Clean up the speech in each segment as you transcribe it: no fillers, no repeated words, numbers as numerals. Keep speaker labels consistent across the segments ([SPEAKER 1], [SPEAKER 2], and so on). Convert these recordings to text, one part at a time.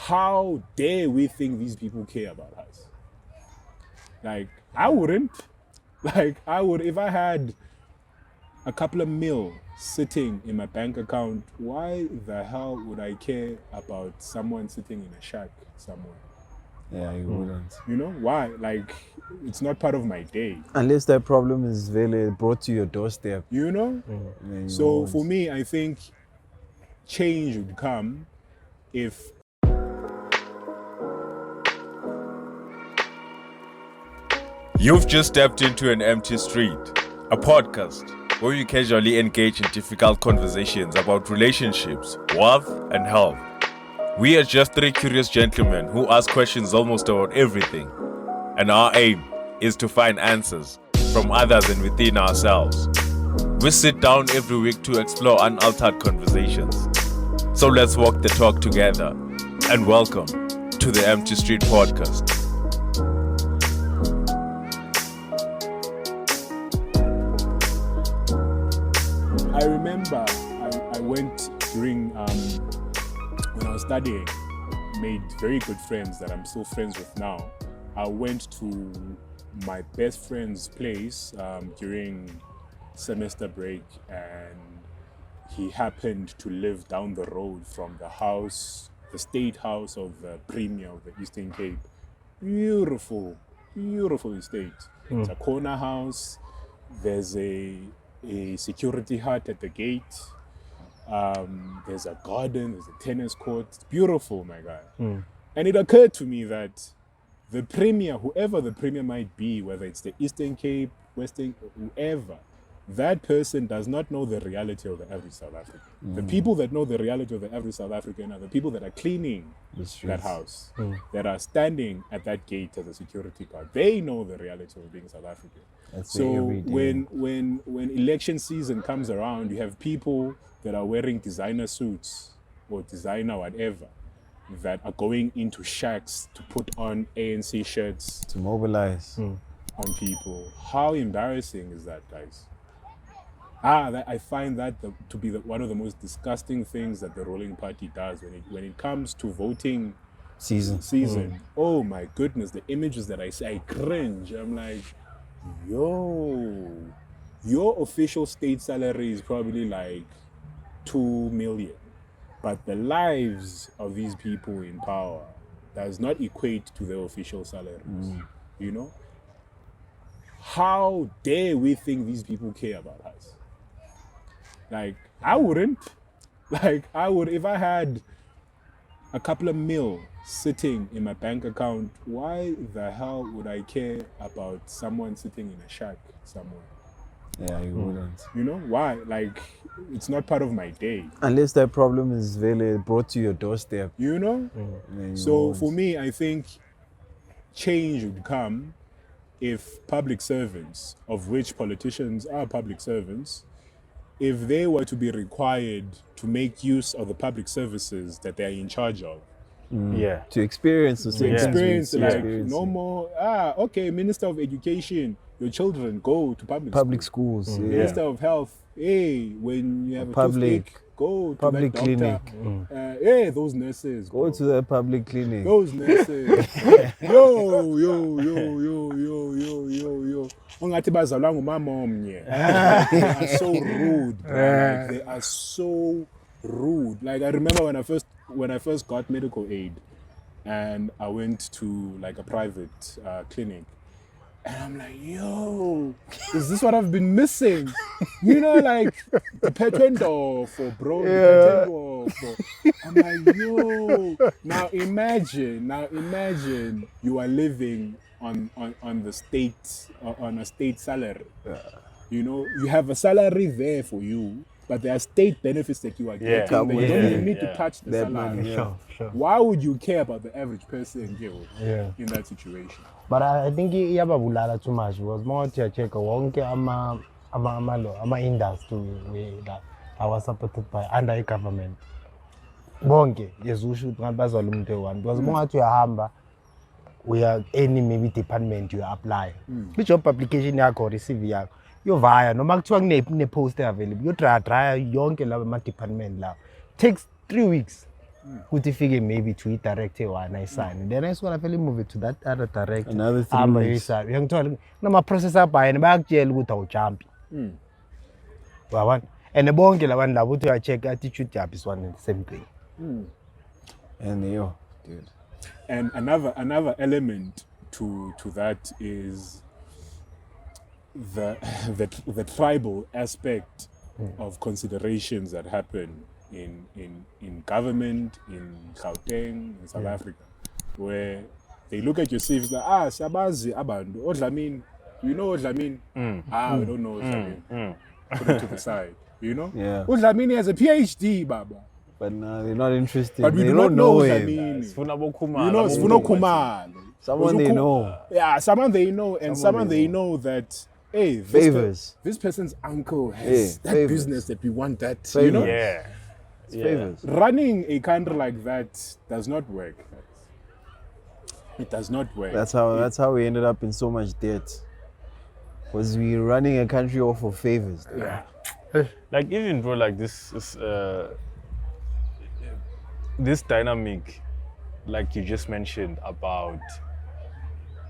[SPEAKER 1] how dare we think these people care about us? Like, I wouldn't. Like, I would, if I had a couple of mil sitting in my bank account, why the hell would I care about someone sitting in a shack somewhere?
[SPEAKER 2] Yeah, you wouldn't.
[SPEAKER 1] You know, why? Like, it's not part of my day.
[SPEAKER 2] Unless that problem is really brought to your doorstep.
[SPEAKER 1] You know?
[SPEAKER 2] Then you
[SPEAKER 1] So
[SPEAKER 2] won't.
[SPEAKER 1] for me, I think change would come if
[SPEAKER 3] You've just stepped into An Empty Street, a podcast where we casually engage in difficult conversations about relationships, wealth, and health. We are just three curious gentlemen who ask questions almost about everything, and our aim is to find answers from others and within ourselves. We sit down every week to explore unaltered conversations. So let's walk the talk together, and welcome to the Empty Street Podcast.
[SPEAKER 1] I remember I went during when I was studying, made very good friends that I'm still friends with now. I went to my best friend's place during semester break, and he happened to live down the road from the house, the state house of the Premier of the Eastern Cape. Beautiful, beautiful estate. It's a corner house. There's a security hut at the gate. There's a garden, there's a tennis court. It's beautiful, my guy. And it occurred to me that the Premier, whoever the Premier might be, whether it's the Eastern Cape, Western, whoever, that person does not know the reality of the average South African. The people that know the reality of the average South African are the people that are cleaning that house, that are standing at that gate as a security guard. They know the reality of being South African.
[SPEAKER 2] That's
[SPEAKER 1] So
[SPEAKER 2] every day.
[SPEAKER 1] when election season comes around, you have people that are wearing designer suits or designer whatever that are going into shacks to put on ANC shirts
[SPEAKER 2] To mobilize.
[SPEAKER 1] on people. How embarrassing is that, guys? I find that to be one of the most disgusting things that the ruling party does when it comes to voting season. Oh my goodness, the images that I see, I cringe. I'm like, yo, your official state salary is probably like 2 million, but the lives of these people in power does not equate to their official salaries. You know? How dare we think these people care about us? Like, I wouldn't. Like, I would, if I had a couple of mil sitting in my bank account, why the hell would I care about someone sitting in a shack somewhere?
[SPEAKER 2] Yeah, you wouldn't.
[SPEAKER 1] You know, why? Like, it's not part of my day.
[SPEAKER 2] Unless that problem is really brought to your doorstep.
[SPEAKER 1] You know?
[SPEAKER 2] Then you
[SPEAKER 1] So
[SPEAKER 2] won't.
[SPEAKER 1] for me, I think change would come if public servants, of which politicians are public servants, if they were to be required to make use of the public services that they are in charge of.
[SPEAKER 4] Yeah.
[SPEAKER 2] To experience the same things we
[SPEAKER 1] Experience, like,
[SPEAKER 2] experience
[SPEAKER 1] no
[SPEAKER 2] in
[SPEAKER 1] more, okay, Minister of Education, your children go to
[SPEAKER 2] public
[SPEAKER 1] school.
[SPEAKER 2] schools.
[SPEAKER 1] Minister of Health, hey, when you have a
[SPEAKER 2] Public-
[SPEAKER 1] toothache, go to
[SPEAKER 2] public
[SPEAKER 1] that doctor.
[SPEAKER 2] clinic.
[SPEAKER 1] Hey, those nurses.
[SPEAKER 2] Go
[SPEAKER 1] bro.
[SPEAKER 2] to the public clinic.
[SPEAKER 1] Those nurses. yo. Ungathi bazalwa ngumama omnye. They are so rude, bro. Like, they are so rude. Like, I remember when I first got medical aid, and I went to like a private clinic, and I'm like, yo, is this what I've been missing? You know, like the Petwendo for bro, the Petwendo for. I'm like, yo. Now imagine you are living on the state on a state salary. You know, you have a salary there for you, but there are state benefits that you are getting.
[SPEAKER 2] Come
[SPEAKER 1] That you
[SPEAKER 2] with
[SPEAKER 1] don't
[SPEAKER 2] it.
[SPEAKER 1] even need to touch the
[SPEAKER 2] That
[SPEAKER 1] salary.
[SPEAKER 2] money,
[SPEAKER 4] Sure.
[SPEAKER 1] Why would you care about the average person
[SPEAKER 4] Yeah.
[SPEAKER 1] in that situation?
[SPEAKER 4] But I think iyababulala too much because more to check wonke ama-industry that are supported by under a government. Bonke yezusho ukuthi ngathi bazwala umuntu eyi-one because mongathi uyahamba uya any maybe department you apply. I-job application yakho or i-CV yakho yovaya noma kuthiwa kune-post available yodraya yonke lawo ama-department lawo. Takes 3 weeks. Kuti figure maybe to director one I sign. Then I sort of move it to that other director.
[SPEAKER 2] Another 3 weeks.
[SPEAKER 4] Young told no process up by and back jail with our champ. And the bonke la one la would check attitude job is one and the same thing.
[SPEAKER 2] And yo, dude.
[SPEAKER 1] And another element to that is the tribal aspect of considerations that happen in government, in Gauteng, in South Africa, where they look at your CVs like, Sabazi Abandu, Odlamin, you know Odlamin? We don't know Odlamin. Put it to the side, you know?
[SPEAKER 2] Yeah.
[SPEAKER 1] Odlamin has a PhD, Baba.
[SPEAKER 2] But no, they're not interested.
[SPEAKER 1] But we
[SPEAKER 2] they
[SPEAKER 1] do
[SPEAKER 2] don't
[SPEAKER 1] not know
[SPEAKER 2] him.
[SPEAKER 1] Odlamin.
[SPEAKER 3] Sifuna
[SPEAKER 1] You know,
[SPEAKER 3] bokhumalo.
[SPEAKER 1] Sfuno Kumalo.
[SPEAKER 2] Someone they know.
[SPEAKER 1] Yeah, someone they know, and someone they know that, hey, this person's uncle has that
[SPEAKER 2] favors.
[SPEAKER 1] business that we want that, you
[SPEAKER 2] Favors.
[SPEAKER 1] know?
[SPEAKER 3] Yeah.
[SPEAKER 2] It's favors.
[SPEAKER 1] Running a country like that does not work. It does not work.
[SPEAKER 2] That's how we ended up in so much debt. Was we running a country off of favors?
[SPEAKER 1] Yeah.
[SPEAKER 3] Like even bro, like this dynamic, like you just mentioned about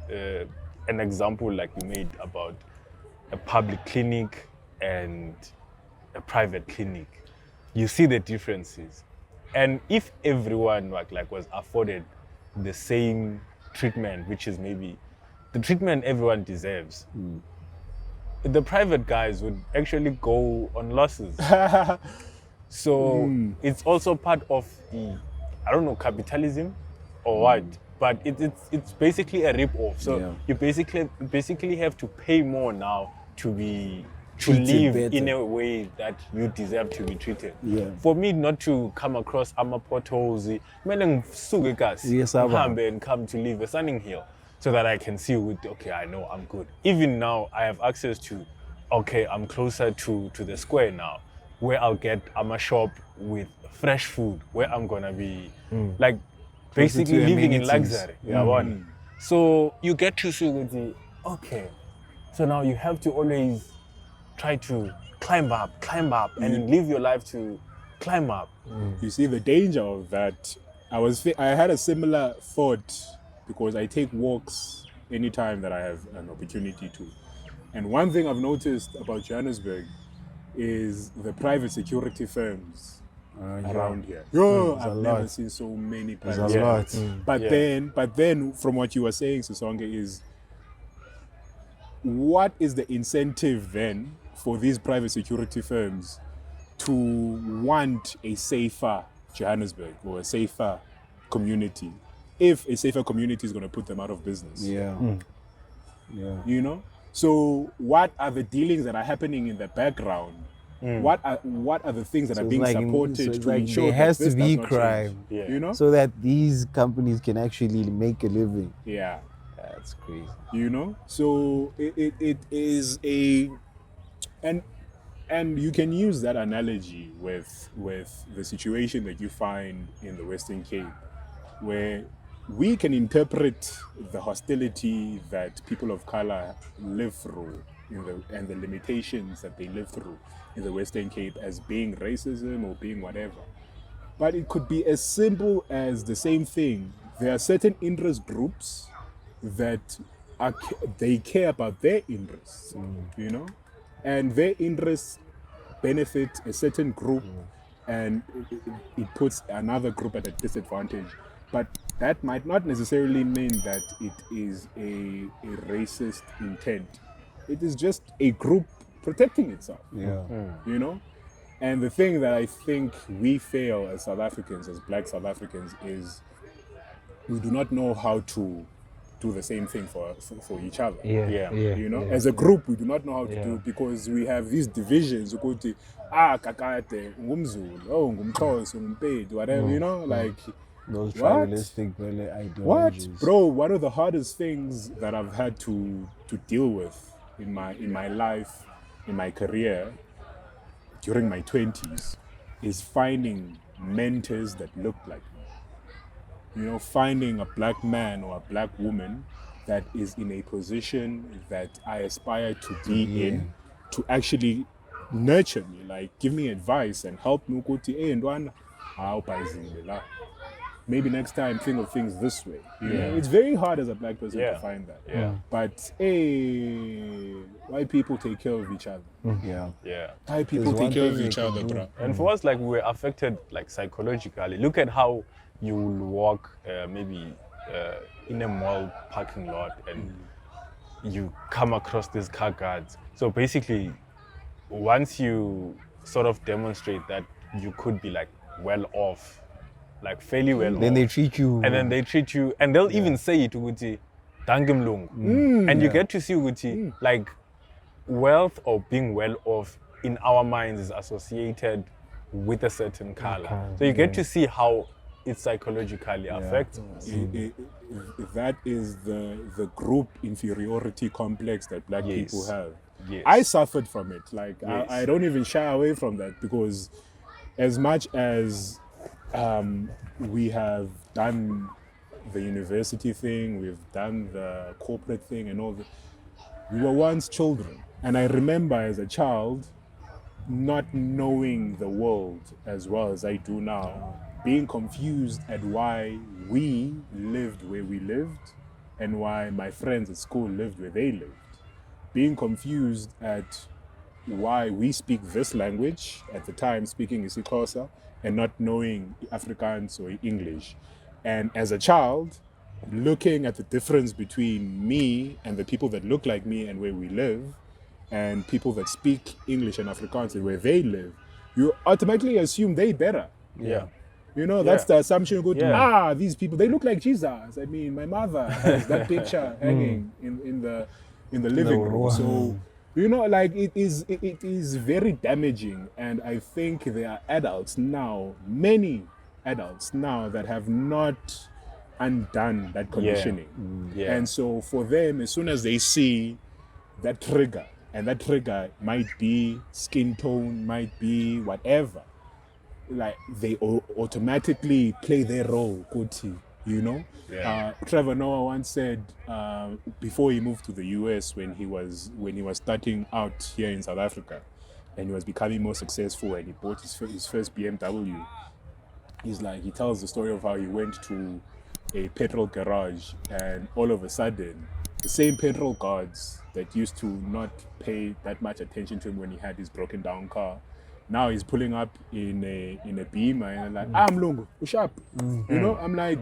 [SPEAKER 3] an example like you made about a public clinic and a private clinic. You see the differences, and if everyone was afforded the same treatment, which is maybe the treatment everyone deserves, the private guys would actually go on losses. So it's also part of the, I don't know, capitalism or what, but it's basically a rip-off. So you basically have to pay more now to live
[SPEAKER 2] better.
[SPEAKER 3] in a way that you deserve to be treated.
[SPEAKER 2] Yeah.
[SPEAKER 3] For me not to come across potholes, kumele ngisuke kasi,
[SPEAKER 2] Yes, Abba.
[SPEAKER 3] ngihambe and come to live a Sunning Hill so that I can see okay, I know I'm good. Even now I have access to, okay, I'm closer to the square now, where I'll get a shop with fresh food, where I'm gonna be like basically
[SPEAKER 2] to
[SPEAKER 3] living in
[SPEAKER 2] amenities.
[SPEAKER 3] luxury. Yeah, one. So you get to see with the, okay, so now you have to always try to climb up and live your life to climb up.
[SPEAKER 1] You see the danger of that. I had a similar thought because I take walks anytime that I have an opportunity to. And one thing I've noticed about Johannesburg is the private security firms around here. I've never seen so many private
[SPEAKER 2] There's a lot.
[SPEAKER 1] But then from what you were saying, Sisonge, is what is the incentive then for these private security firms to want a safer Johannesburg or a safer community if a safer community is going to put them out of business?
[SPEAKER 2] Yeah.
[SPEAKER 1] You know? So what are the dealings that are happening in the background? What are the things that are
[SPEAKER 2] it's
[SPEAKER 1] being
[SPEAKER 2] like-
[SPEAKER 1] supported
[SPEAKER 2] so it's
[SPEAKER 1] to
[SPEAKER 2] like
[SPEAKER 1] ensure
[SPEAKER 2] there has
[SPEAKER 1] that this
[SPEAKER 2] to be
[SPEAKER 1] does not
[SPEAKER 2] crime.
[SPEAKER 1] change?
[SPEAKER 3] Yeah.
[SPEAKER 1] You know?
[SPEAKER 2] So that these companies can actually make a living.
[SPEAKER 1] Yeah.
[SPEAKER 2] That's crazy.
[SPEAKER 1] You know, so it is and you can use that analogy with the situation that you find in the Western Cape, where we can interpret the hostility that people of color live through and the limitations that they live through in the Western Cape as being racism or being whatever. But it could be as simple as the same thing. There are certain interest groups that they care about their interests, you know, and their interests benefit a certain group, and it puts another group at a disadvantage. But that might not necessarily mean that it is a racist intent. It is just a group protecting itself.
[SPEAKER 2] Yeah.
[SPEAKER 1] You know? And the thing that I think we fail as South Africans, as Black South Africans, is we do not know how to do the same thing for each other. You know, as a group, we do not know how to do it because we have these divisions. Kakate, ngumZulu, oh, ngumXhosa, ngumpedi, whatever. You know, like
[SPEAKER 2] Those
[SPEAKER 1] what?
[SPEAKER 2] tribalistic
[SPEAKER 1] What,
[SPEAKER 2] ideologies.
[SPEAKER 1] bro? One of the hardest things that I've had to deal with in my life, in my career, during my 20s, is finding mentors that look like me. You know, finding a black man or a black woman that is in a position that I aspire to be in, to actually nurture me, like give me advice and help me. maybe next time think of things this way. You know, it's very hard as a black person to find that.
[SPEAKER 3] Yeah.
[SPEAKER 1] But white people take care of each other.
[SPEAKER 2] Yeah.
[SPEAKER 3] Yeah.
[SPEAKER 1] White people
[SPEAKER 2] There's
[SPEAKER 1] take
[SPEAKER 2] one
[SPEAKER 1] care of
[SPEAKER 2] thing
[SPEAKER 1] each
[SPEAKER 2] you can
[SPEAKER 1] other,
[SPEAKER 2] do.
[SPEAKER 1] bro.
[SPEAKER 3] And for us, like, we're affected like psychologically. Look at how you will walk maybe in a mall parking lot and you come across these car guards. So basically, once you sort of demonstrate that you could be like well off, like fairly well
[SPEAKER 2] Then
[SPEAKER 3] off,
[SPEAKER 2] they treat you.
[SPEAKER 3] and then they treat you, and they'll even say it ukuthi "Danke mlungu," and you get to see ukuthi like wealth or being well off in our minds is associated with a certain color. So you get to see how it psychologically affects us.
[SPEAKER 1] That is the group inferiority complex that black
[SPEAKER 3] Yes.
[SPEAKER 1] people have.
[SPEAKER 3] Yes.
[SPEAKER 1] I suffered from it. Like
[SPEAKER 3] Yes.
[SPEAKER 1] I don't even shy away from that, because as much as we have done the university thing, we've done the corporate thing and all that, we were once children. And I remember as a child not knowing the world as well as I do now, being confused at why we lived where we lived and why my friends at school lived where they lived. Being confused at why we speak this language, at the time speaking isiXhosa, and not knowing Afrikaans or English. And as a child, looking at the difference between me and the people that look like me and where we live, and people that speak English and Afrikaans and where they live, you automatically assume they better.
[SPEAKER 3] Yeah.
[SPEAKER 1] You know, that's the assumption you go to,
[SPEAKER 3] Yeah.
[SPEAKER 1] these people, they look like Jesus. I mean, my mother has that picture hanging in the living room. So, you know, like it is very damaging. And I think there are adults now, many adults now, that have not undone that conditioning.
[SPEAKER 3] Yeah.
[SPEAKER 1] And so for them, as soon as they see that trigger, and that trigger might be skin tone, might be whatever, like they automatically play their role, Kuti, you know?
[SPEAKER 3] Yeah.
[SPEAKER 1] Trevor Noah once said, before he moved to the US, when he was starting out here in South Africa, and he was becoming more successful, and he bought his first BMW, he tells the story of how he went to a petrol garage, and all of a sudden, the same petrol guards that used to not pay that much attention to him when he had his broken down car, now he's pulling up in a Beamer, and I'm like, Mlungu, push up. You know, I'm like,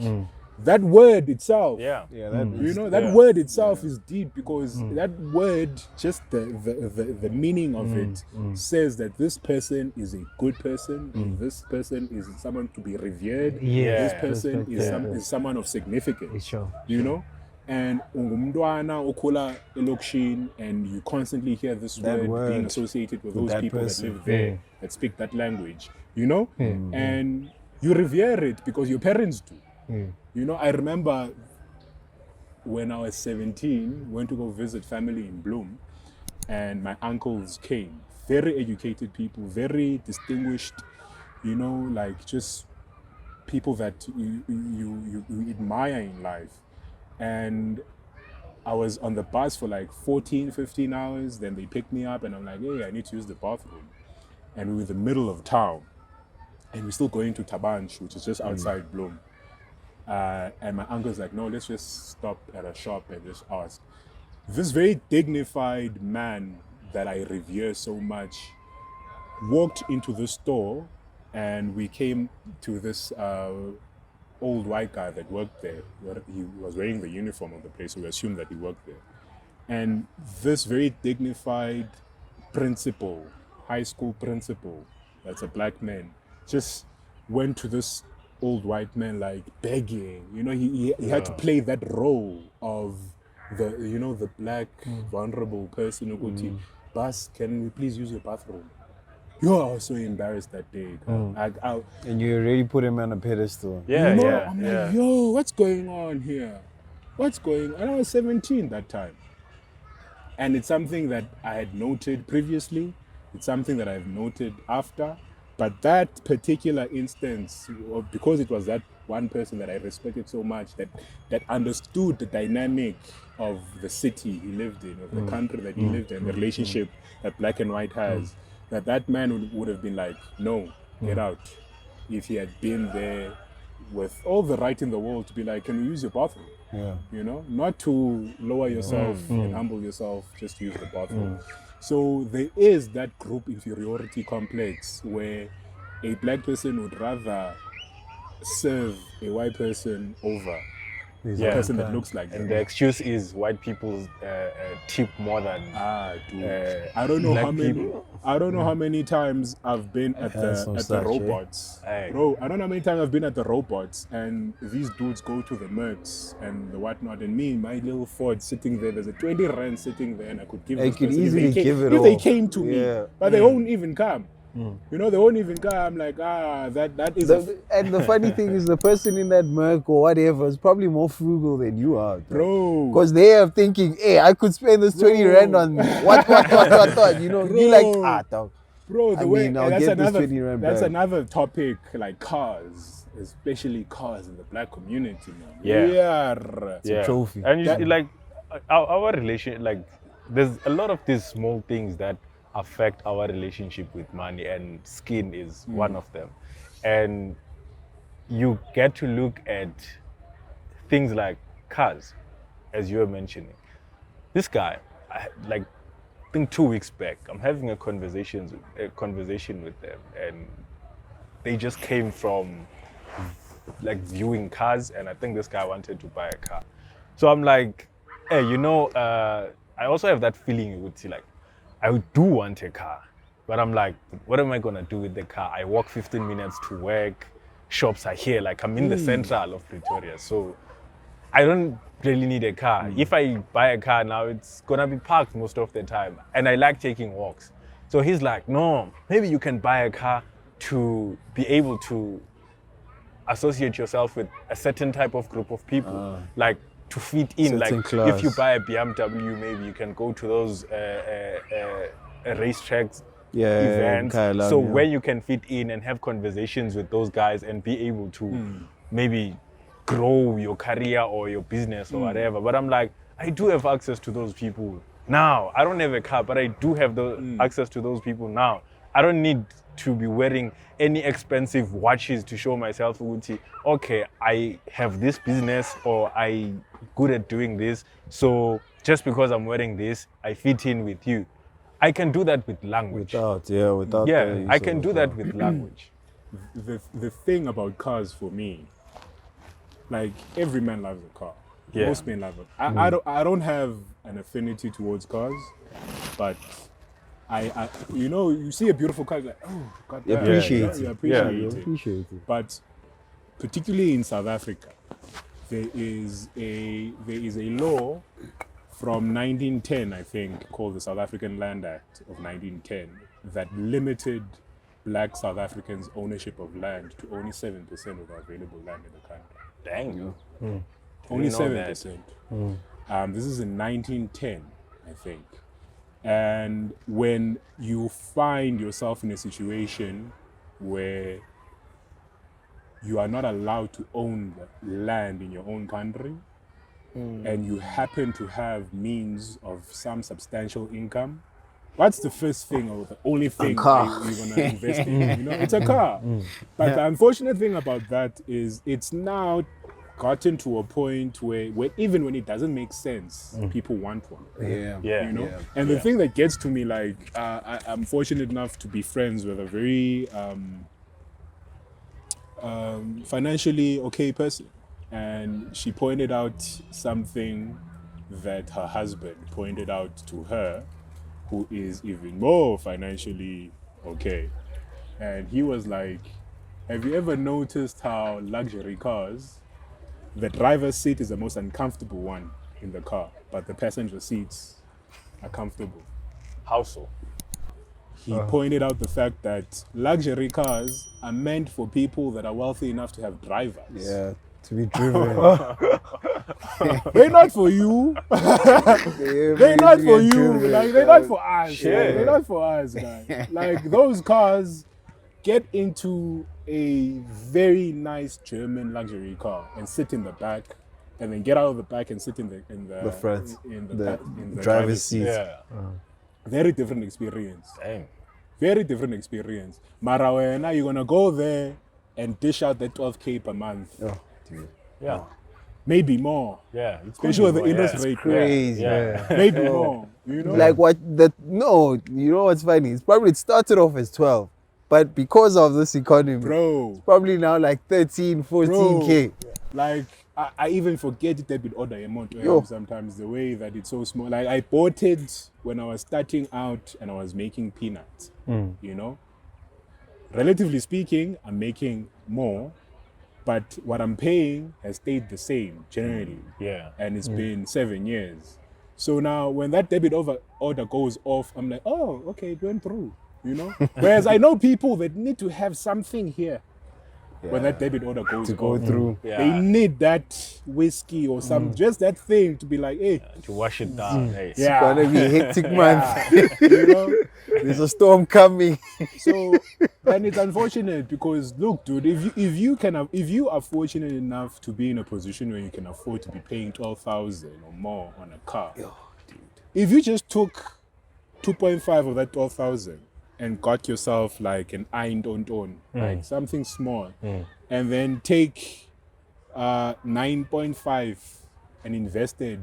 [SPEAKER 1] that word itself.
[SPEAKER 3] Yeah.
[SPEAKER 2] Yeah, that
[SPEAKER 1] You know, that word itself is deep, because that word, just the meaning of it says that this person is a good person, this person is someone to be revered,
[SPEAKER 4] Yeah.
[SPEAKER 1] this person is,
[SPEAKER 4] Respect,
[SPEAKER 1] is someone of significance.
[SPEAKER 4] Sure.
[SPEAKER 1] You know? And ungumntwana okhula elokishini, and you constantly hear this
[SPEAKER 2] That
[SPEAKER 1] word being
[SPEAKER 2] word
[SPEAKER 1] associated with
[SPEAKER 2] with
[SPEAKER 1] those
[SPEAKER 2] that
[SPEAKER 1] people
[SPEAKER 2] person.
[SPEAKER 1] that live there, that speak that language, you know? And you revere it because your parents do. You know, I remember when I was 17, went to go visit family in Bloem, and my uncles came. Very educated people, very distinguished, you know, like just people that you admire in life. And I was on the bus for like 14, 15 hours. Then they picked me up, and I'm like, hey, I need to use the bathroom. And we were in the middle of town, and we're still going to Tabanch, which is just outside Bloem. And my uncle's like, no, let's just stop at a shop and just ask. This very dignified man that I revere so much walked into the store, and we came to this old white guy that worked there. He was wearing the uniform of the place, so we assumed that he worked there. And this very dignified principal, high school principal, that's a black man, just went to this old white man like begging. You know, he had to play that role of the, you know, the black vulnerable person who Bas, can we please use your bathroom? Yo, I was so embarrassed that day.
[SPEAKER 2] And you already put him on a pedestal.
[SPEAKER 3] Yeah,
[SPEAKER 1] you know,
[SPEAKER 3] yeah,
[SPEAKER 1] I'm
[SPEAKER 3] yeah.
[SPEAKER 1] like, yo, what's going on here? What's going on? I was 17 that time. And it's something that I had noted previously. It's something that I've noted after. But that particular instance, because it was that one person that I respected so much, that understood the dynamic of the city he lived in, of the country that he lived in, the relationship that black and white has, that man would have been like, no, get out. If he had been there with all the right in the world to be like, can we use your bathroom?
[SPEAKER 2] Yeah.
[SPEAKER 1] You know, not to lower yourself and humble yourself just to use the bathroom. So there is that group inferiority complex where a black person would rather serve a white person over a person that looks like them.
[SPEAKER 3] And the excuse is white people tip more than
[SPEAKER 1] Dude. I don't know
[SPEAKER 3] black
[SPEAKER 1] how many.
[SPEAKER 3] people.
[SPEAKER 1] I don't know how many times I've been at
[SPEAKER 2] some
[SPEAKER 1] the
[SPEAKER 2] such,
[SPEAKER 1] robots,
[SPEAKER 3] Hey.
[SPEAKER 1] bro. I don't know how many times I've been at the robots, and these dudes go to the Mercs and the whatnot, and me, my little Ford sitting there. There's a 20 rand sitting there, and I could give.
[SPEAKER 2] I
[SPEAKER 1] this
[SPEAKER 2] could
[SPEAKER 1] person if
[SPEAKER 2] easily
[SPEAKER 1] they came,
[SPEAKER 2] give it
[SPEAKER 1] if they
[SPEAKER 2] all.
[SPEAKER 1] came to me,
[SPEAKER 2] Yeah.
[SPEAKER 1] but they won't even come. You know, they won't even come. I'm like, that is.
[SPEAKER 2] And the funny thing is, the person in that Merc or whatever is probably more frugal than you are,
[SPEAKER 1] bro.
[SPEAKER 2] Because they are thinking, hey, I could spend this 20 rand on what, you know, you like, dog.
[SPEAKER 1] Bro, the
[SPEAKER 2] I
[SPEAKER 1] way
[SPEAKER 2] mean, I'll
[SPEAKER 1] that's
[SPEAKER 2] get this
[SPEAKER 1] another
[SPEAKER 2] 20 rand
[SPEAKER 1] that's
[SPEAKER 2] back.
[SPEAKER 1] another topic, like cars, especially cars in the black community, man.
[SPEAKER 3] Yeah.
[SPEAKER 1] Yeah.
[SPEAKER 2] Trophy.
[SPEAKER 3] And you see, like our relation, like there's a lot of these small things that affect our relationship with money, and skin is one of them. And you get to look at things like cars, as you were mentioning. This guy, I think 2 weeks back, I'm having a conversation with them, and they just came from like viewing cars, and I think this guy wanted to buy a car. So I'm like, hey, you know, I also have that feeling you would see, like, I do want a car, but I'm like, what am I gonna do with the car? I walk 15 minutes to work, shops are here, like I'm in the central of Pretoria, so I don't really need a car. If I buy a car now, it's gonna be parked most of the time, and I like taking walks. So he's like, no, maybe you can buy a car to be able to associate yourself with a certain type of group of people, like to fit in.
[SPEAKER 2] Certain
[SPEAKER 3] Like
[SPEAKER 2] class.
[SPEAKER 3] if you buy a BMW, maybe you can go to those racetracks, events.
[SPEAKER 2] Kyle,
[SPEAKER 3] So
[SPEAKER 2] yeah.
[SPEAKER 3] where you can fit in and have conversations with those guys and be able to maybe grow your career or your business or whatever. But I'm like, I do have access to those people now. I don't have a car, but I do have the access to those people now. I don't need to be wearing any expensive watches to show myself, okay, I have this business or I good at doing this. So just because I'm wearing this, I fit in with you. I can do that with language.
[SPEAKER 2] Without the use
[SPEAKER 3] I can
[SPEAKER 2] of
[SPEAKER 3] do
[SPEAKER 2] a
[SPEAKER 3] that
[SPEAKER 2] car.
[SPEAKER 3] with language.
[SPEAKER 1] The thing about cars for me, like every man loves a car.
[SPEAKER 3] Yeah.
[SPEAKER 1] Most men love it. I don't have an affinity towards cars, but I you know, you see a beautiful car, like, oh, God,
[SPEAKER 2] You appreciate it.
[SPEAKER 1] you appreciate
[SPEAKER 2] You
[SPEAKER 1] it.
[SPEAKER 2] appreciate it.
[SPEAKER 1] But particularly in South Africa, there is a law from 1910, I think, called the South African Land Act of 1910, that limited black South Africans' ownership of land to only 7% of the available land in the country.
[SPEAKER 3] Dang.
[SPEAKER 1] Only
[SPEAKER 3] Didn't know that.
[SPEAKER 1] 7%. This is in 1910, I think. And when you find yourself in a situation where you are not allowed to own the land in your own country, and you happen to have means of some substantial income, what's the first thing or the only thing
[SPEAKER 2] car.
[SPEAKER 1] you're going to invest in? You know, it's a car. But the unfortunate thing about that is it's now gotten to a point where even when it doesn't make sense, people want one.
[SPEAKER 2] Yeah.
[SPEAKER 1] You know, and the thing that gets to me, like, I'm fortunate enough to be friends with a very financially okay person, and she pointed out something that her husband pointed out to her, who is even more financially okay, and he was like, have you ever noticed how luxury cars, the driver's seat is the most uncomfortable one in the car, but the passenger seats are comfortable?
[SPEAKER 3] How so?
[SPEAKER 1] He pointed out the fact that luxury cars are meant for people that are wealthy enough to have drivers.
[SPEAKER 2] Yeah. To be driven.
[SPEAKER 1] They're not they're not for you. They're not for you. Like, they're not for us.
[SPEAKER 3] Sure.
[SPEAKER 1] Like, they're not for us, guys. Like, those cars, get into a very nice German luxury car and sit in the back, and then get out of the back and sit in the
[SPEAKER 2] front,
[SPEAKER 1] in
[SPEAKER 2] the
[SPEAKER 1] the
[SPEAKER 2] driver's seat.
[SPEAKER 3] Yeah.
[SPEAKER 1] Very different experience.
[SPEAKER 3] Dang.
[SPEAKER 1] Very different experience. Mara wena, you're gonna go there and dish out that 12K per month.
[SPEAKER 2] Oh, dude.
[SPEAKER 3] Yeah.
[SPEAKER 1] Maybe more.
[SPEAKER 3] Yeah. It's
[SPEAKER 1] Especially with the
[SPEAKER 3] cool,
[SPEAKER 1] interest
[SPEAKER 3] yeah.
[SPEAKER 1] rate.
[SPEAKER 2] Crazy.
[SPEAKER 3] Yeah.
[SPEAKER 1] Maybe more. You know?
[SPEAKER 2] Like what that no, you know what's funny? It started off as 12. But because of this economy,
[SPEAKER 1] Bro.
[SPEAKER 2] it's probably now like 13, 14K.
[SPEAKER 1] Like I even forget the debit order amount
[SPEAKER 2] Yo.
[SPEAKER 1] sometimes, the way that it's so small. Like I bought it when I was starting out and I was making peanuts. You know? Relatively speaking, I'm making more, but what I'm paying has stayed the same generally.
[SPEAKER 3] Yeah.
[SPEAKER 1] And it's been 7 years. So now when that debit order goes off, I'm like, oh, okay, it went through, you know? Whereas I know people that need to have something here when that debit order goes
[SPEAKER 2] To go
[SPEAKER 1] off.
[SPEAKER 2] through.
[SPEAKER 3] Yeah.
[SPEAKER 1] They need that whiskey or some, just that thing to be like, hey,
[SPEAKER 3] To wash it down. Hey.
[SPEAKER 2] It's gonna be a hectic month.
[SPEAKER 1] you know?
[SPEAKER 2] There's a storm coming.
[SPEAKER 1] So, and it's unfortunate because look, dude, if you are fortunate enough to be in a position where you can afford to be paying 12,000 or more on a car, if you just took 2.5 of that 12,000 and got yourself like an on, like something small, and then take 9.5 and invested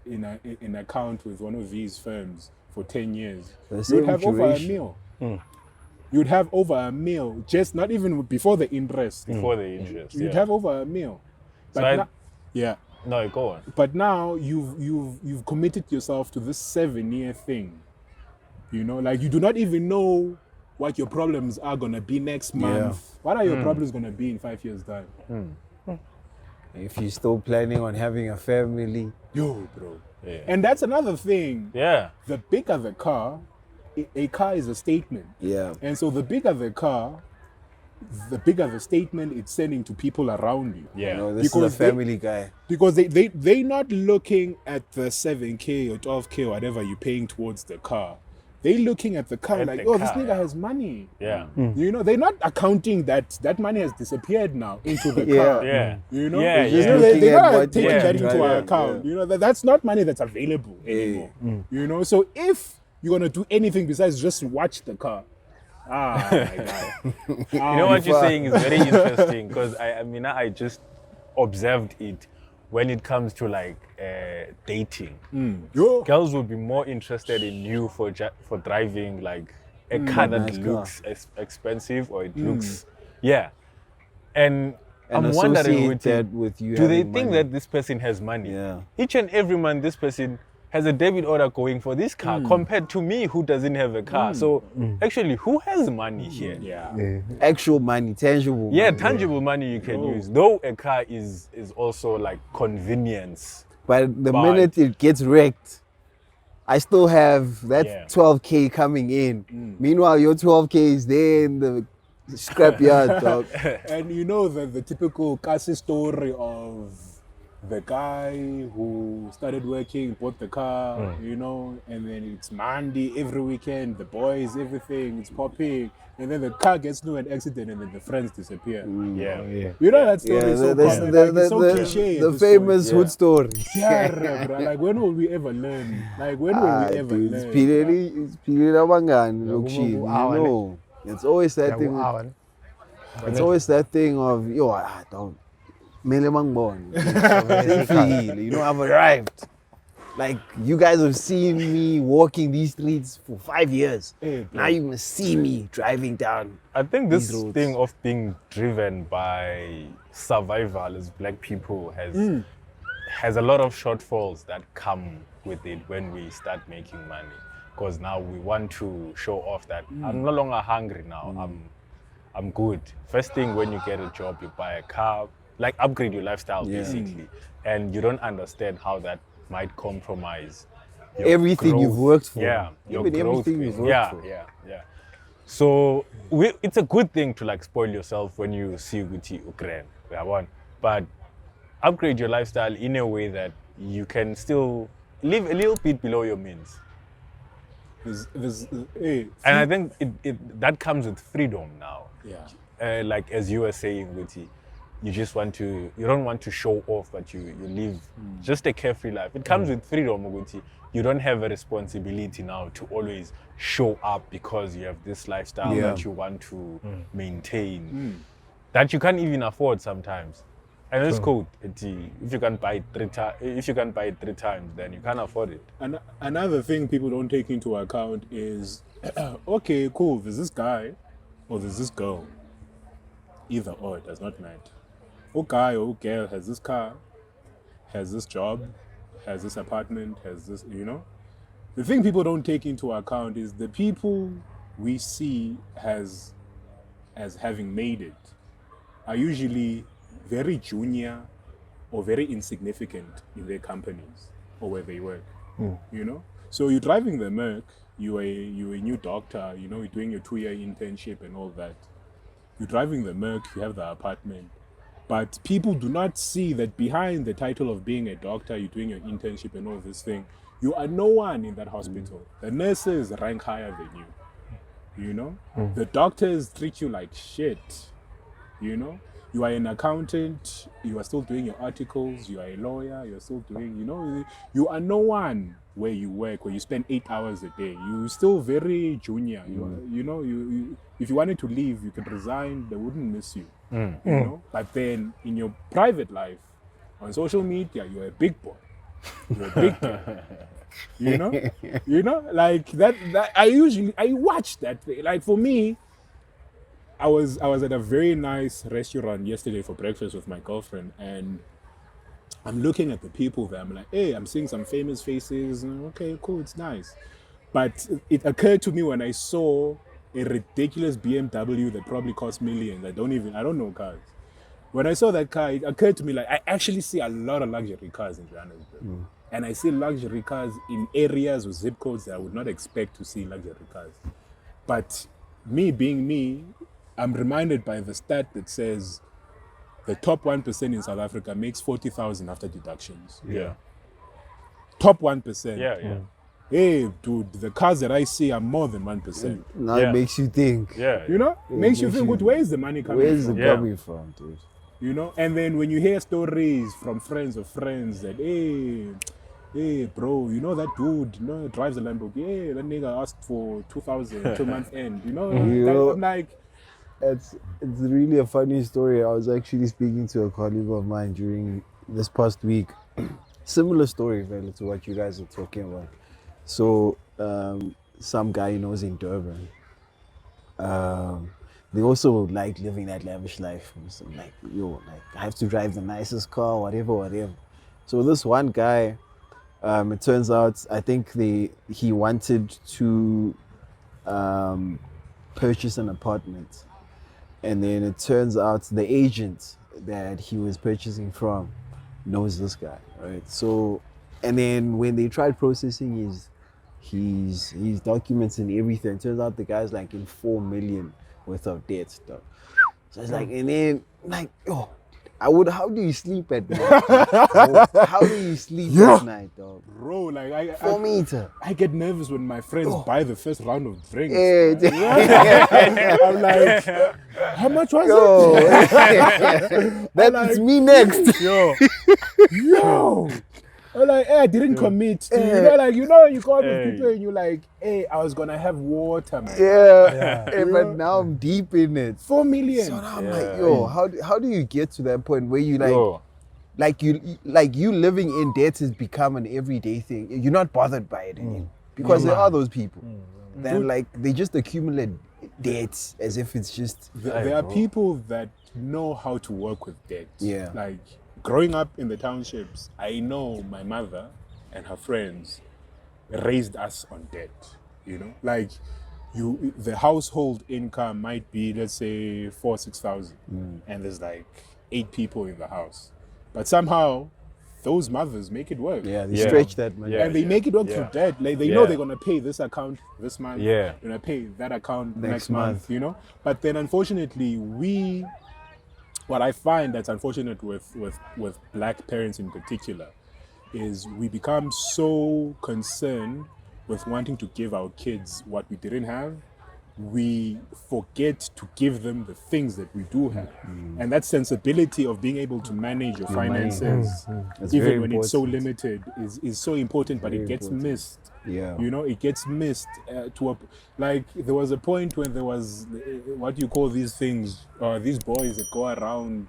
[SPEAKER 1] in an account with one of these firms for 10 years,
[SPEAKER 2] The
[SPEAKER 1] you'd
[SPEAKER 2] same
[SPEAKER 1] have over a
[SPEAKER 2] duration.
[SPEAKER 1] meal. You'd have over a meal, just not even before the interest.
[SPEAKER 3] Before the interest.
[SPEAKER 1] You'd
[SPEAKER 3] Yeah.
[SPEAKER 1] have over a meal. But
[SPEAKER 3] So
[SPEAKER 1] now, yeah.
[SPEAKER 3] No, go on.
[SPEAKER 1] But now you've committed yourself to this 7-year thing. You know, like you do not even know what your problems are gonna be next month. What are your problems gonna be in 5 years' time?
[SPEAKER 2] If you're still planning on having a family,
[SPEAKER 1] Yo, bro.
[SPEAKER 3] Yeah.
[SPEAKER 1] And that's another thing.
[SPEAKER 3] Yeah.
[SPEAKER 1] The bigger the car, a car is a statement.
[SPEAKER 2] yeah.
[SPEAKER 1] And so the bigger the car, the bigger the statement it's sending to people around you.
[SPEAKER 3] Yeah.
[SPEAKER 2] You know, this
[SPEAKER 1] Because
[SPEAKER 2] is a family guy.
[SPEAKER 1] Because they're not looking at the 7K or 12K or whatever you're paying towards the car. They're looking at the car
[SPEAKER 3] At
[SPEAKER 1] like,
[SPEAKER 3] the
[SPEAKER 1] oh, this
[SPEAKER 3] car,
[SPEAKER 1] nigga
[SPEAKER 3] yeah.
[SPEAKER 1] has money.
[SPEAKER 3] Yeah.
[SPEAKER 1] You know, they're not accounting that money has disappeared now into the
[SPEAKER 2] Yeah.
[SPEAKER 1] car.
[SPEAKER 3] Yeah.
[SPEAKER 1] You know,
[SPEAKER 3] Yeah,
[SPEAKER 1] You
[SPEAKER 3] yeah.
[SPEAKER 1] know,
[SPEAKER 2] Looking
[SPEAKER 1] they're
[SPEAKER 2] at
[SPEAKER 1] not
[SPEAKER 2] what-
[SPEAKER 1] taking
[SPEAKER 3] yeah,
[SPEAKER 1] that into
[SPEAKER 2] yeah,
[SPEAKER 1] our account.
[SPEAKER 2] yeah.
[SPEAKER 1] You know, that's not money that's available anymore. You know, so if you're gonna do anything besides just watch the car, my guy.
[SPEAKER 3] You know what you're saying is very interesting because I just observed it when it comes to like dating.
[SPEAKER 1] Yo,
[SPEAKER 3] Girls would be more interested in you for driving like a car that
[SPEAKER 2] nice car.
[SPEAKER 3] looks expensive or it looks and
[SPEAKER 2] And
[SPEAKER 3] I'm wondering
[SPEAKER 2] associate that with you
[SPEAKER 3] do they
[SPEAKER 2] having
[SPEAKER 3] think
[SPEAKER 2] money.
[SPEAKER 3] that this person has money?
[SPEAKER 2] Yeah.
[SPEAKER 3] Each and every month this person has a debit order going for this car compared to me who doesn't have a car. So actually who has money here?
[SPEAKER 1] yeah.
[SPEAKER 2] Actual money, tangible
[SPEAKER 3] Yeah,
[SPEAKER 2] money.
[SPEAKER 3] tangible money you can use. Though a car is also like convenience.
[SPEAKER 2] But the
[SPEAKER 3] But-
[SPEAKER 2] minute it gets wrecked, I still have that
[SPEAKER 3] Yeah.
[SPEAKER 2] 12K coming in. Meanwhile, your 12K is there in the scrapyard, dog.
[SPEAKER 1] And you know the typical Kasi story of the guy who started working, bought the car, you know, and then it's Monday every weekend, the boys, everything, it's popping, and then the car gets into an accident and then the friends disappear.
[SPEAKER 3] Yeah.
[SPEAKER 1] You know that story
[SPEAKER 2] Yeah,
[SPEAKER 1] is so
[SPEAKER 2] that's
[SPEAKER 1] common,
[SPEAKER 2] the,
[SPEAKER 1] like, it's so cliche.
[SPEAKER 2] the
[SPEAKER 1] at this point.
[SPEAKER 2] famous hood story.
[SPEAKER 1] Yeah, bro. Like when will we ever learn? Like when will we ever
[SPEAKER 2] Dude,
[SPEAKER 1] learn?
[SPEAKER 2] it's Pileli abangani lokishini, you
[SPEAKER 4] Hour,
[SPEAKER 2] know. It's always that thing. It's always that thing of yo, don't. Mele mangibone. Seyifikile, you know, I've arrived. Like you guys have seen me walking these streets for 5 years.
[SPEAKER 1] Hey, bro.
[SPEAKER 2] Now you must see me driving down.
[SPEAKER 3] I think this
[SPEAKER 2] These roads.
[SPEAKER 3] thing of being driven by survival as black people has a lot of shortfalls that come with it when we start making money. Because now we want to show off that I'm no longer hungry now. I'm good. First thing when you get a job, you buy a car, like upgrade your lifestyle
[SPEAKER 2] Yeah.
[SPEAKER 3] basically. And you don't understand how that might compromise your
[SPEAKER 2] Everything you've
[SPEAKER 3] growth.
[SPEAKER 2] worked for.
[SPEAKER 3] Yeah, your
[SPEAKER 2] Even
[SPEAKER 3] growth
[SPEAKER 2] everything
[SPEAKER 3] in-
[SPEAKER 2] you've worked
[SPEAKER 3] yeah,
[SPEAKER 2] for.
[SPEAKER 3] Yeah. So it's a good thing to like spoil yourself when you see Guti Ukraine, but upgrade your lifestyle in a way that you can still live a little bit below your means.
[SPEAKER 1] Hey,
[SPEAKER 3] And I think that comes with freedom now.
[SPEAKER 1] yeah.
[SPEAKER 3] Like as you were saying, Guti, you don't want to show off, but you live just a carefree life. It comes with freedom, Guti. You don't have a responsibility now to always show up because you have this lifestyle
[SPEAKER 2] Yeah.
[SPEAKER 3] that you want to maintain.
[SPEAKER 5] that you can't even afford sometimes. And it's cool. If you can buy it 3 times, then you can't afford it.
[SPEAKER 1] And another thing people don't take into account is, okay, cool, there's this guy or there's this girl. Either or, it does not matter. Oh guy or girl has this car, has this job, has this apartment, has this, you know. The thing people don't take into account is the people we see as having made it are usually very junior or very insignificant in their companies or where they work, you know? So you're driving the Merc, you're a new doctor, you know, you're doing your 2-year internship and all that. You're driving the Merc, you have the apartment. But people do not see that behind the title of being a doctor, you're doing your internship and all this thing, you are no one in that hospital. The nurses rank higher than you know? The doctors treat you like shit, you know? You are an accountant, you are still doing your articles, you are a lawyer, you're still doing, you know, you are no one where you work, where you spend 8 hours a day. You're still very junior. You know, if you wanted to leave, you could resign, they wouldn't miss you. You know? But then in your private life, on social media, you're a big boy. You're a big boy. You know, like that I watch that thing. Like for me, I was at a very nice restaurant yesterday for breakfast with my girlfriend, and I'm looking at the people there. I'm like, hey, I'm seeing some famous faces. Okay, cool, it's nice. But it occurred to me when I saw a ridiculous BMW that probably cost millions. I don't know cars. When I saw that car, it occurred to me like I actually see a lot of luxury cars in Johannesburg. And I see luxury cars in areas with zip codes that I would not expect to see luxury cars. But me being me, I'm reminded by the stat that says the top 1% in South Africa makes 40,000 after deductions.
[SPEAKER 5] Yeah.
[SPEAKER 1] Top 1%.
[SPEAKER 5] Yeah.
[SPEAKER 1] Hey, dude, the cars that I see are more than 1%.
[SPEAKER 2] Now it makes you think.
[SPEAKER 5] Yeah.
[SPEAKER 1] You know? Makes you think, where's the money coming
[SPEAKER 2] Where's
[SPEAKER 1] from?
[SPEAKER 2] it coming from, dude?
[SPEAKER 1] You know? And then when you hear stories from friends of friends that, hey, bro, you know that dude, you know, drives a Lamborghini. Hey, that nigga asked for 2,000 to month end. You know? I'm like...
[SPEAKER 2] It's really a funny story. I was actually speaking to a colleague of mine during this past week. Similar story, really, to what you guys are talking about. So, some guy he knows in Durban. They also like living that lavish life. So like, I have to drive the nicest car, whatever. So this one guy, it turns out, I think he wanted to purchase an apartment. And then it turns out the agent that he was purchasing from knows this guy, right? So, and then when they tried processing his documents and everything, it turns out the guy's like in 4 million worth of debt stuff. So it's like, and then like, how do you sleep at night? How do you sleep at night, dog?
[SPEAKER 1] Bro, like
[SPEAKER 2] 4 meter.
[SPEAKER 1] I get nervous when my friends buy the first round of drinks. I'm like, how much was it?
[SPEAKER 2] That's me next.
[SPEAKER 1] Yo. I'm like, hey, I didn't commit. To, you know, you go out with people and you're like, hey, I was gonna have water, man.
[SPEAKER 2] But now I'm deep in it.
[SPEAKER 1] 4 million.
[SPEAKER 2] So now I'm like, how do you get to that point where you like, you living in debt has become an everyday thing. You're not bothered by it anymore because there are those people. Then like they just accumulate debts as if it's just.
[SPEAKER 1] There are people that know how to work with debt.
[SPEAKER 2] Yeah.
[SPEAKER 1] Like growing up in the townships, I know my mother and her friends raised us on debt. You know, like the household income might be, let's say, 4,000-6,000, and there's like 8 people in the house, but somehow those mothers make it work.
[SPEAKER 2] Yeah, they stretch that money.
[SPEAKER 1] And they make it work through debt. Like they know they're gonna pay this account this month.
[SPEAKER 5] Yeah.
[SPEAKER 1] They're gonna pay that account next
[SPEAKER 2] month.
[SPEAKER 1] You know. But then unfortunately what I find that's unfortunate with black parents in particular is we become so concerned with wanting to give our kids what we didn't have we forget to give them the things that we do have. And that sensibility of being able to manage your finances, even when it's so limited, is so important, but it gets missed.
[SPEAKER 2] Yeah.
[SPEAKER 1] You know, it gets missed like there was a point when there was, what do you call these things? These boys that go around,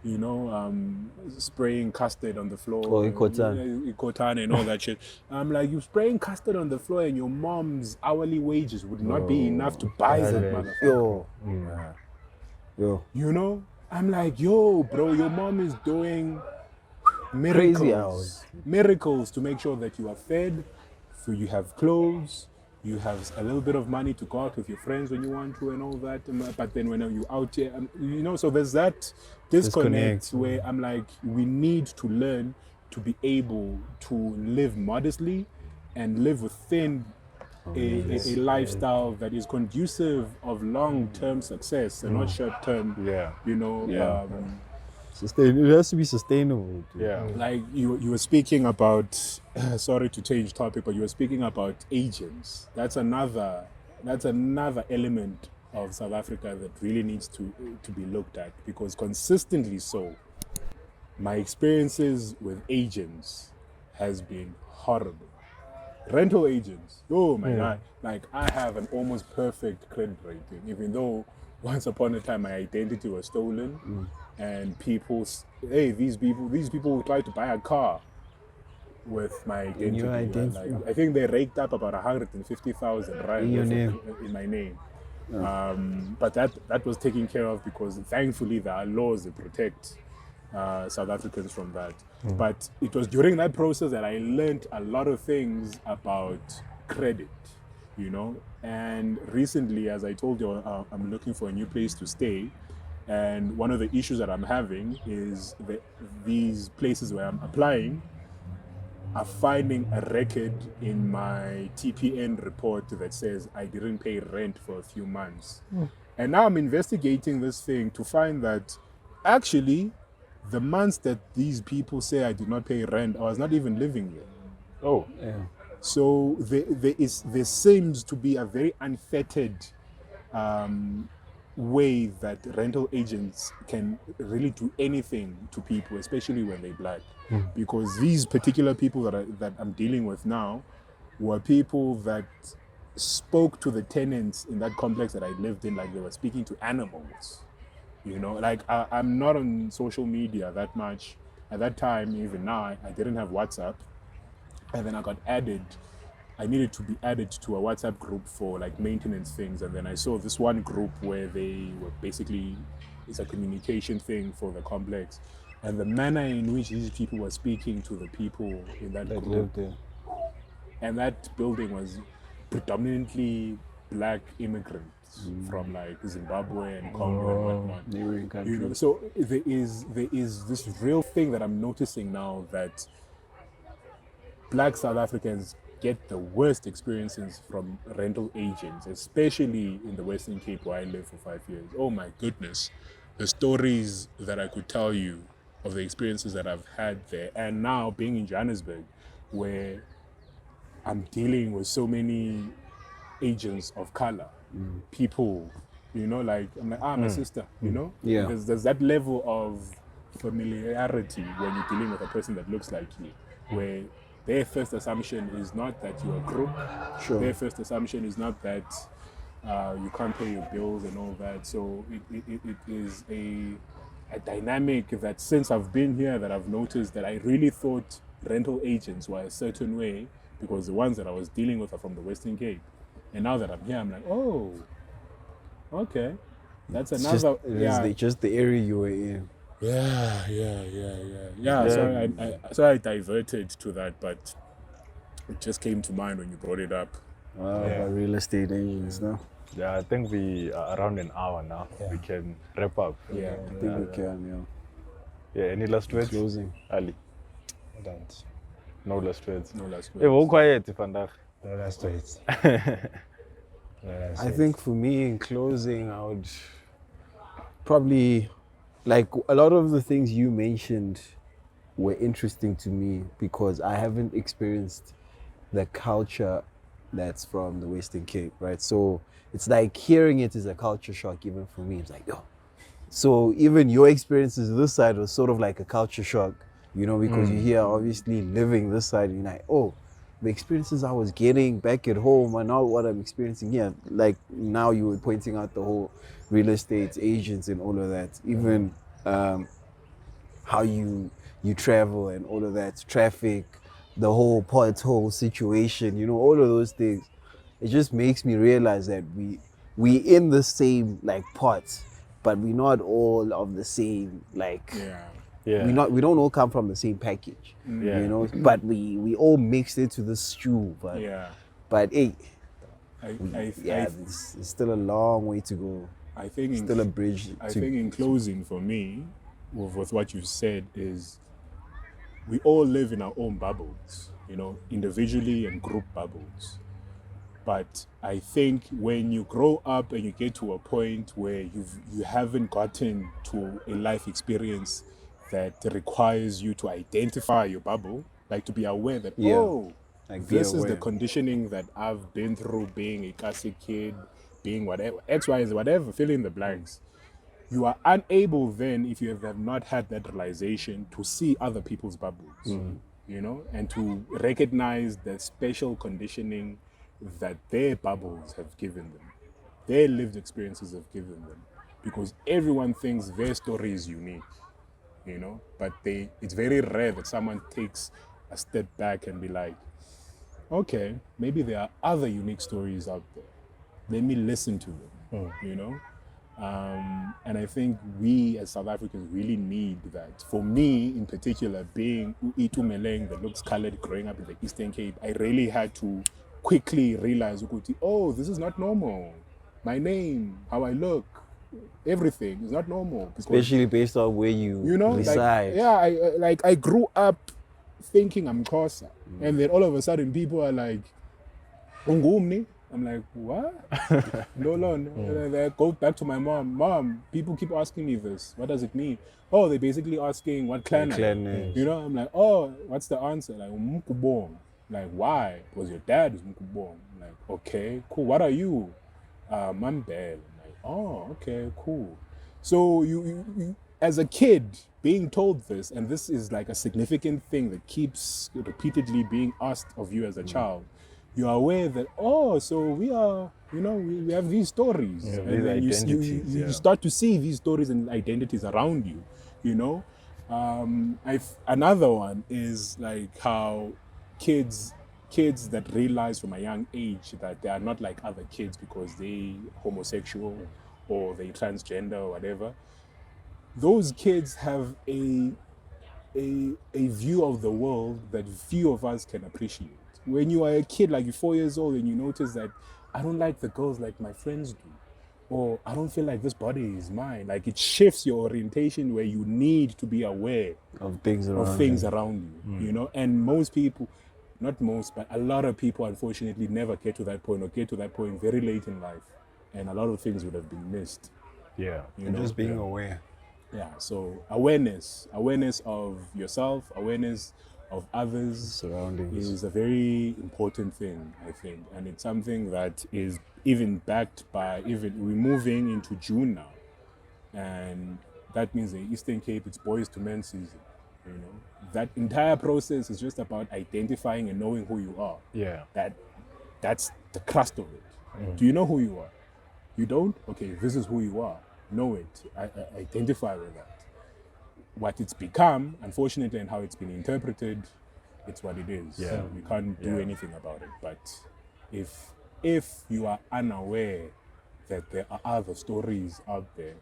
[SPEAKER 1] you know, spraying custard on the floor.
[SPEAKER 2] Oh,
[SPEAKER 1] Ikotan and all that shit. I'm like, you spraying custard on the floor and your mom's hourly wages would not be enough to buy that motherfucker.
[SPEAKER 2] Yo.
[SPEAKER 1] You know? I'm like, yo, bro, your mom is doing miracles.
[SPEAKER 2] Crazy hours.
[SPEAKER 1] Miracles to make sure that you are fed, so you have clothes, you have a little bit of money to go out with your friends when you want to and all that. But then when you're out here, you know, so there's that disconnect where I'm like, we need to learn to be able to live modestly and live within a lifestyle that is conducive of long-term success and not short-term, you know.
[SPEAKER 2] It has to be sustainable.
[SPEAKER 1] Like you were speaking about, sorry to change topic, but you were speaking about agents. That's another element of South Africa that really needs to be looked at, because consistently so, my experiences with agents has been horrible. Rental agents, oh my God, like I have an almost perfect credit rating, even though once upon a time my identity was stolen. And these people tried to buy a car with my identity.
[SPEAKER 2] Your identity.
[SPEAKER 1] Like, I think they raked up about 150,000 right
[SPEAKER 2] In your name.
[SPEAKER 1] In my name. But that was taken care of, because thankfully there are laws that protect South Africans from that. But it was during that process that I learned a lot of things about credit, you know. And recently, as I told you, I'm looking for a new place to stay. And one of the issues that I'm having is that these places where I'm applying are finding a record in my TPN report that says I didn't pay rent for a few months. And now I'm investigating this thing to find that actually the months that these people say I did not pay rent, I was not even living there.
[SPEAKER 5] Oh.
[SPEAKER 1] So there seems to be a very unfettered way that rental agents can really do anything to people, especially when they're black. Because these particular people that I'm dealing with now were people that spoke to the tenants in that complex that I lived in like they were speaking to animals. You know, like I'm not on social media that much. At that time, even now, I didn't have WhatsApp. And then I needed to be added to a WhatsApp group for like maintenance things. And then I saw this one group where they were basically, it's a communication thing for the complex. And the manner in which these people were speaking to the people in that group. And that building was predominantly black immigrants from like Zimbabwe and Congo and whatnot.
[SPEAKER 2] Neighboring countries.
[SPEAKER 1] You know, so there is this real thing that I'm noticing now, that black South Africans get the worst experiences from rental agents, especially in the Western Cape where I lived for 5 years. Oh my goodness, the stories that I could tell you of the experiences that I've had there. And now being in Johannesburg, where I'm dealing with so many agents of color, people, you know, like I'm like, my sister, you know?
[SPEAKER 2] Yeah.
[SPEAKER 1] There's that level of familiarity when you're dealing with a person that looks like you, where their first assumption is not that you're a group.
[SPEAKER 2] Sure.
[SPEAKER 1] Their first assumption is not that you can't pay your bills and all that. So it is a dynamic that since I've been here that I've noticed that I really thought rental agents were a certain way, because the ones that I was dealing with are from the Western Cape. And now that I'm here, I'm like, oh, okay. That's another...
[SPEAKER 2] It's just the area you were in.
[SPEAKER 1] So I diverted to that, but it just came to mind when you brought it up.
[SPEAKER 2] About real estate agents now.
[SPEAKER 5] Yeah, I think we are around an hour now. We can wrap up.
[SPEAKER 1] Yeah,
[SPEAKER 2] I think we can,
[SPEAKER 5] Yeah, any last words?
[SPEAKER 2] Closing.
[SPEAKER 5] Ali?
[SPEAKER 4] Don't.
[SPEAKER 5] No last words.
[SPEAKER 1] No last
[SPEAKER 5] Hey,
[SPEAKER 1] words.
[SPEAKER 5] we're quiet vandaag.
[SPEAKER 4] No last words.
[SPEAKER 2] I think for me, in closing, I would probably, like, a lot of the things you mentioned were interesting to me because I haven't experienced the culture that's from the Western Cape, right? So it's like hearing it is a culture shock even for me. It's like, yo. So even your experiences this side was sort of like a culture shock, you know, because you hear obviously living this side and you're like, oh, the experiences I was getting back at home are not what I'm experiencing here. Like now you were pointing out the whole real estate agents and all of that, even how you travel and all of that, traffic, the whole pothole situation, you know, all of those things. It just makes me realize that we in the same like pot, but we're not all of the same like
[SPEAKER 5] Yeah.
[SPEAKER 2] we don't all come from the same package.
[SPEAKER 5] Yeah.
[SPEAKER 2] You know, but we all mixed into the stew. But hey, it's still a long way to go.
[SPEAKER 1] I think
[SPEAKER 2] still a bridge.
[SPEAKER 1] I think in closing for me, with what you've said, is we all live in our own bubbles, you know, individually and group bubbles. But I think when you grow up and you get to a point where you haven't gotten to a life experience that requires you to identify your bubble, like to be aware that, like this is the conditioning that I've been through being a classic kid, being whatever, X, Y, Z, whatever, fill in the blanks. You are unable then, if you have not had that realization, to see other people's bubbles, you know, and to recognize the special conditioning that their bubbles have given them, their lived experiences have given them, because everyone thinks their story is unique, you know, but it's very rare that someone takes a step back and be like, okay, maybe there are other unique stories out there. Let me listen to them, you know? And I think we as South Africans really need that. For me, in particular, being Itumeleng that looks colored, growing up in the Eastern Cape, I really had to quickly realize, oh, this is not normal. My name, how I look, everything is not normal.
[SPEAKER 2] Especially based on where you reside.
[SPEAKER 1] I grew up thinking I'm Xhosa, and then all of a sudden people are like, Ungumni. I'm like, what? No. I go back to my mom. Mom, people keep asking me this. What does it mean? Oh, they're basically asking what clan name. You know, I'm like, oh, what's the answer? Like, Mukubong. Like, why? Because your dad is Mukubong. I'm like, okay, cool. What are you? Mambel. I'm like, oh, okay, cool. So you as a kid, being told this, and this is like a significant thing that keeps repeatedly being asked of you as a child, you are aware that, oh, so we are, you know, we have these stories.
[SPEAKER 5] Yeah,
[SPEAKER 1] and then you start to see these stories and identities around you, you know. Another one is like how kids that realize from a young age that they are not like other kids because they homosexual or they transgender or whatever. Those kids have a view of the world that few of us can appreciate. When you are a kid, like you're 4 years old, and you notice that I don't like the girls like my friends do, or I don't feel like this body is mine. Like it shifts your orientation where you need to be aware
[SPEAKER 2] of things
[SPEAKER 1] around you, you know. And most people, not most, but a lot of people, unfortunately, never get to that point, or get to that point very late in life, and a lot of things would have been missed.
[SPEAKER 5] Yeah,
[SPEAKER 1] you know?
[SPEAKER 2] Just being aware.
[SPEAKER 1] Yeah, so awareness of yourself, awareness of others,
[SPEAKER 2] surroundings,
[SPEAKER 1] is a very important thing, I think. And it's something that is even backed by, we're moving into June now. And that means in Eastern Cape, it's Boys to Men season, you know. That entire process is just about identifying and knowing who you are.
[SPEAKER 5] Yeah.
[SPEAKER 1] That's the crust of it. Do you know who you are? You don't? Okay, this is who you are. Know it. Identify with that. What it's become, unfortunately, and how it's been interpreted, it's what it is.
[SPEAKER 5] Yeah.
[SPEAKER 1] We can't do anything about it. But if you are unaware that there are other stories out there,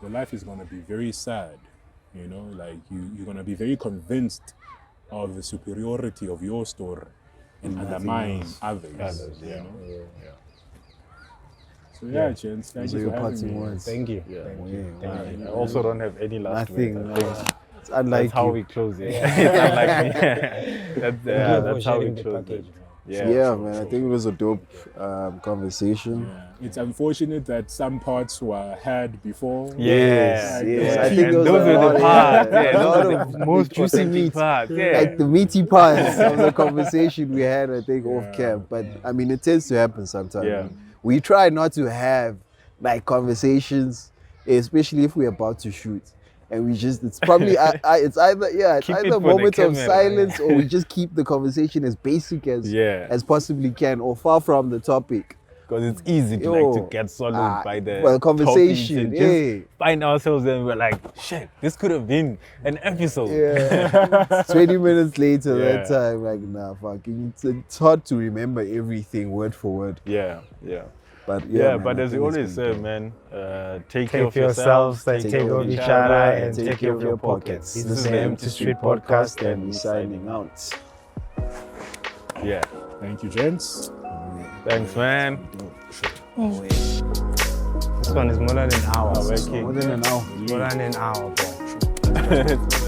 [SPEAKER 1] your life is going to be very sad. You know, like you're going to be very convinced of the superiority of your story and undermine others. You know?
[SPEAKER 5] Yeah.
[SPEAKER 1] So gents, thank you for having me.
[SPEAKER 5] Thank you.
[SPEAKER 1] Yeah.
[SPEAKER 5] Thank you. I also don't have any last words.
[SPEAKER 2] It's unlike
[SPEAKER 5] that's how we close it. It's unlike me. That's how we close it.
[SPEAKER 2] Yeah, man. I think it was a dope conversation.
[SPEAKER 1] Yeah. It's unfortunate that some parts were had before.
[SPEAKER 2] Yes.
[SPEAKER 1] Yeah.
[SPEAKER 2] I think
[SPEAKER 5] And
[SPEAKER 2] there was
[SPEAKER 5] those
[SPEAKER 2] a
[SPEAKER 5] were
[SPEAKER 2] lot,
[SPEAKER 5] the parts.
[SPEAKER 2] yeah,
[SPEAKER 5] Yeah,
[SPEAKER 2] a lot
[SPEAKER 5] those
[SPEAKER 2] of
[SPEAKER 5] are the most
[SPEAKER 2] juicy
[SPEAKER 5] authentic
[SPEAKER 2] meat.
[SPEAKER 5] parts. Yeah.
[SPEAKER 2] Like the meaty parts of the conversation we had, I think, off
[SPEAKER 1] Yeah.
[SPEAKER 2] camp. But I mean, it tends to happen sometimes.
[SPEAKER 5] Yeah.
[SPEAKER 2] We try not to have like conversations, especially if we're about to shoot. And we just, it's probably, it's either,
[SPEAKER 5] Keep it
[SPEAKER 2] either
[SPEAKER 5] for the
[SPEAKER 2] moments of
[SPEAKER 5] camera,
[SPEAKER 2] silence or we just keep the conversation as basic as possibly can or far from the topic.
[SPEAKER 5] Because it's easy to
[SPEAKER 2] Yo,
[SPEAKER 5] like to get swallowed by the
[SPEAKER 2] well, conversation,
[SPEAKER 5] topics and just find ourselves and we're like, shit, this could have been an episode.
[SPEAKER 2] Yeah. 20 minutes later,
[SPEAKER 5] Yeah.
[SPEAKER 2] that time, like, nah, fucking, it's hard to remember everything word for word.
[SPEAKER 5] Yeah.
[SPEAKER 2] But
[SPEAKER 5] Yeah,
[SPEAKER 2] man,
[SPEAKER 5] but
[SPEAKER 2] I
[SPEAKER 5] as
[SPEAKER 2] think
[SPEAKER 5] you
[SPEAKER 2] it's
[SPEAKER 5] always
[SPEAKER 2] been
[SPEAKER 5] say,
[SPEAKER 2] dope.
[SPEAKER 5] man, take
[SPEAKER 4] Take care of yourselves, take care of each other, and take care of your pockets.
[SPEAKER 2] This is the Empty Street Podcast, and we're signing out.
[SPEAKER 5] Yeah.
[SPEAKER 1] Thank you, gents.
[SPEAKER 5] Thanks, man.
[SPEAKER 4] This one is more than an hour.
[SPEAKER 5] Working.
[SPEAKER 2] More than an hour.
[SPEAKER 4] More than an hour, bro.